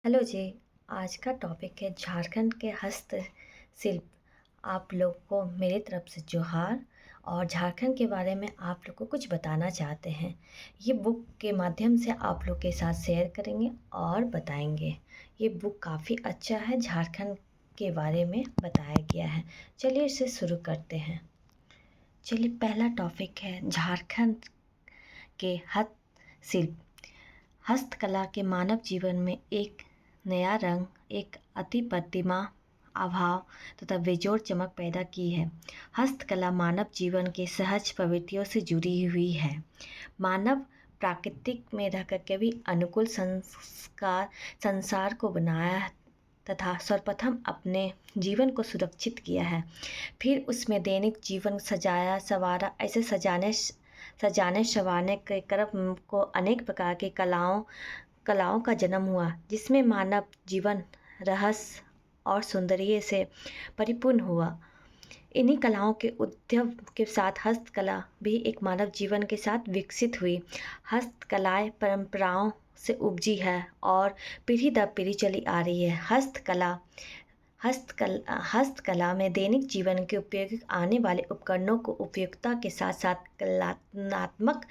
Hello जी। आज का topic है झारखंड के हस्तशिल्प। आप लोग को मेरी तरफ से जोहार। और झारखंड के बारे में आप लोग को कुछ बताना चाहते हैं। ये बुक के माध्यम से आप लोग के साथ शेयर करेंगे और बताएंगे। ये बुक काफ़ी अच्छा है, झारखंड के बारे में बताया गया है। चलिए इसे शुरू करते हैं। चलिए, पहला टॉपिक है झारखंड के हस्तशिल्प। हस्तकला के मानव जीवन में एक नया रंग, एक अति प्रतिमा अभाव तथा बेजोड़ चमक पैदा की है। हस्तकला मानव जीवन के सहज प्रवृत्तियों से जुड़ी हुई है। मानव प्राकृतिक में रह करके भी अनुकूल संसार को बनाया तथा सर्वप्रथम अपने जीवन को सुरक्षित किया है। फिर उसमें दैनिक जीवन सजाया संवारा, ऐसे सजाने संवारने के क्रम को अनेक प्रकार की कलाओं का जन्म हुआ, जिसमें मानव जीवन रहस्य और सौंदर्य से परिपूर्ण हुआ। इन्हीं कलाओं के उद्भव के साथ हस्तकला भी एक मानव जीवन के साथ विकसित हुई। हस्तकलाएं परंपराओं से उपजी है और पीढ़ी दर पीढ़ी चली आ रही है। हस्तकला में दैनिक जीवन के उपयोग आने वाले उपकरणों को उपयुक्तता के साथ साथ कलात्मक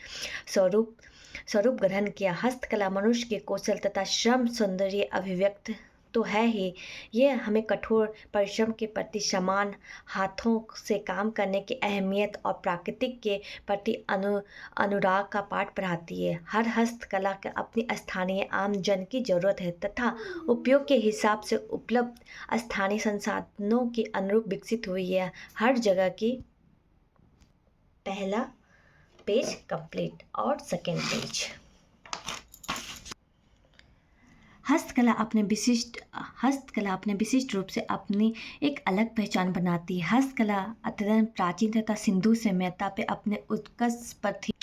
स्वरूप ग्रहण किया। हस्तकला मनुष्य के कौशल तथा श्रम सौंदर्य अभिव्यक्त तो है ही, ये हमें कठोर परिश्रम के प्रति सम्मान, हाथों से काम करने की अहमियत और प्रकृति के प्रति अनुराग का पाठ पढ़ाती है। हर हस्तकला का अपनी स्थानीय आम जन की जरूरत है तथा उपयोग के हिसाब से उपलब्ध स्थानीय संसाधनों के अनुरूप विकसित हुई है। हर जगह की पहला पेज कंप्लीट और सेकेंड पेज। हस्तकला अपने विशिष्ट रूप से अपनी एक अलग पहचान बनाती है। हस्तकला अत्यंत प्राचीन तथा सिंधु सभ्यता पे अपने उत्कर्ष पर थी।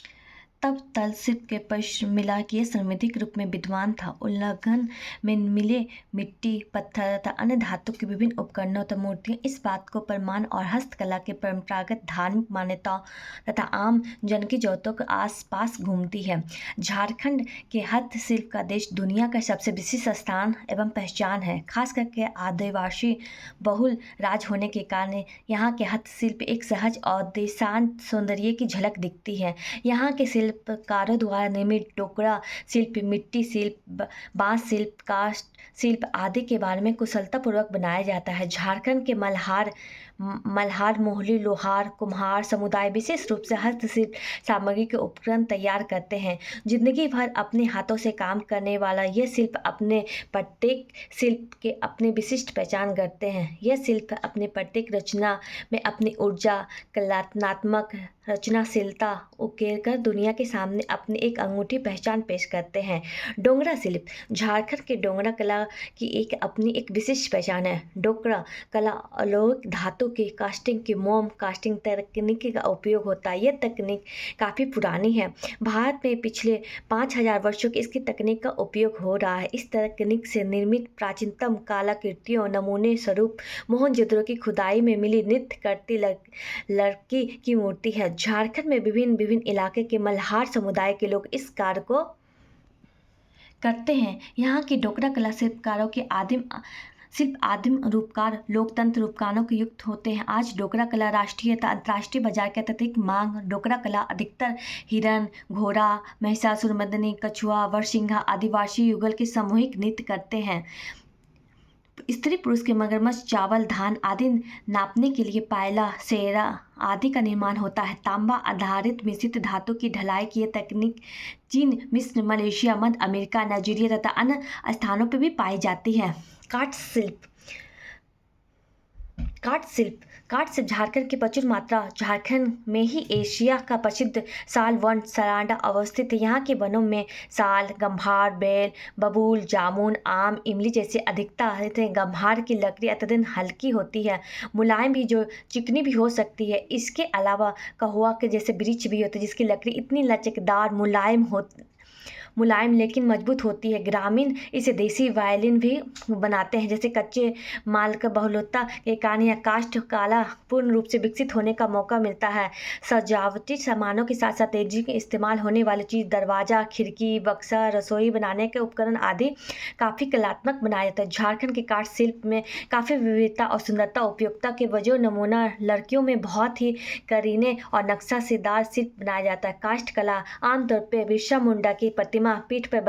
तब तल शिल्प के परिश्रम मिला कि यह समृद्धिक रूप में विद्वान था। उल्लंघन में मिले मिट्टी, पत्थर तथा अन्य धातु के विभिन्न उपकरणों तथा मूर्तियां इस बात को प्रमाण और हस्तकला के परंपरागत धार्मिक मान्यताओं तथा आम जन की जरूरतों के आसपास घूमती है। झारखंड के हस्तशिल्प का देश दुनिया का सबसे विशिष्ट स्थान एवं पहचान है। खास करके आदिवासी बहुल राज्य होने के कारण यहाँ के हस्तशिल्प एक सहज और देशांत सौंदर्य की झलक दिखती है। यहाँ के शिल्पकारों द्वारा निर्मित डोकरा शिल्प, मिट्टी शिल्प, बांस शिल्प, काष्ठ शिल्प आदि के बारे में कुशलतापूर्वक बनाया जाता है। झारखंड के मल्हार, मोहली, लोहार, कुम्हार समुदाय विशेष रूप से हस्तशिल्प सामग्री के उपकरण तैयार करते हैं। जिंदगी भर अपने हाथों से काम करने वाला यह शिल्प अपने प्रत्येक शिल्प के अपने विशिष्ट पहचान करते हैं। यह शिल्प अपने प्रत्येक रचना में अपनी ऊर्जा, कलात्मक रचनाशीलता उकेर कर दुनिया के सामने अपनी एक अनूठी पहचान पेश करते हैं। डोंगरा शिल्प झारखंड के डोंगरा कला की अपनी एक विशिष्ट पहचान है। डोकरा कला अलौकिक धातु की कास्टिंग की मोम कास्टिंग तकनीक का उपयोग होता है। यह तकनीक काफ़ी पुरानी है। भारत में पिछले 5000 वर्षों की इसकी तकनीक का उपयोग हो रहा है। इस तकनीक से निर्मित प्राचीनतम कलाकृतियों नमूने स्वरूप मोहनजोदड़ो की खुदाई में मिली नृत्य करती लड़की की मूर्ति है। झारखंड में विभिन्न इलाके के मल्हार समुदाय के लोग इस कार्य को करते हैं। यहाँ की डोकरा कला शिल्पकारों के आदिम रूपकार लोकतंत्र रूपकारों के युक्त होते हैं। आज डोकरा कला राष्ट्रीय तथा अंतर्राष्ट्रीय बाजार के अत्यधिक मांग। डोकरा कला अधिकतर हिरण, घोड़ा, महिषासुर मर्दिनी, कछुआ, वरसिंघा, आदिवासी युगल के सामूहिक नृत्य करते हैं। स्त्री पुरुष के मगरमच्छ, चावल, धान आदि नापने के लिए पायला, सेरा आदि का निर्माण होता है। तांबा आधारित मिश्रित धातु की ढलाई की यह तकनीक चीन, मिस्र, मलेशिया, मध्य अमेरिका, नाइजीरिया तथा अन्य स्थानों पर भी पाई जाती है। काठ शिल्प झारखंड की प्रचुर मात्रा। झारखंड में ही एशिया का प्रसिद्ध साल वन सरांडा अवस्थित है। यहाँ के वनों में साल, गंभार, बेल, बबूल, जामुन, आम, इमली जैसे अधिकता रहते हैं। गंभार की लकड़ी अत्यंत हल्की होती है, मुलायम भी जो चिकनी भी हो सकती है। इसके अलावा कहुआ के जैसे वृक्ष भी होते हैं जिसकी लकड़ी इतनी लचकदार मुलायम मुलायम लेकिन मजबूत होती है। ग्रामीण इसे देसी वायलिन भी बनाते हैं, जैसे कच्चे माल का बहुलता के कारण यह काष्ठ कला पूर्ण रूप से विकसित होने का मौका मिलता है। सजावटी सामानों के साथ साथ तेजी के इस्तेमाल होने वाली चीज़, दरवाज़ा, खिड़की, बक्सा, रसोई बनाने के उपकरण आदि काफ़ी कलात्मक बनाया जाता है। झारखंड के काष्ठ शिल्प में काफ़ी विविधता और सुंदरता उपयोगिता के वजह नमूना लड़कियों में बहुत ही करीने और नक्शासीदार शिल्प बनाया जाता है। काष्ठ कला आमतौर पर बिरसा मुंडा की प्रतिमा पीठ पर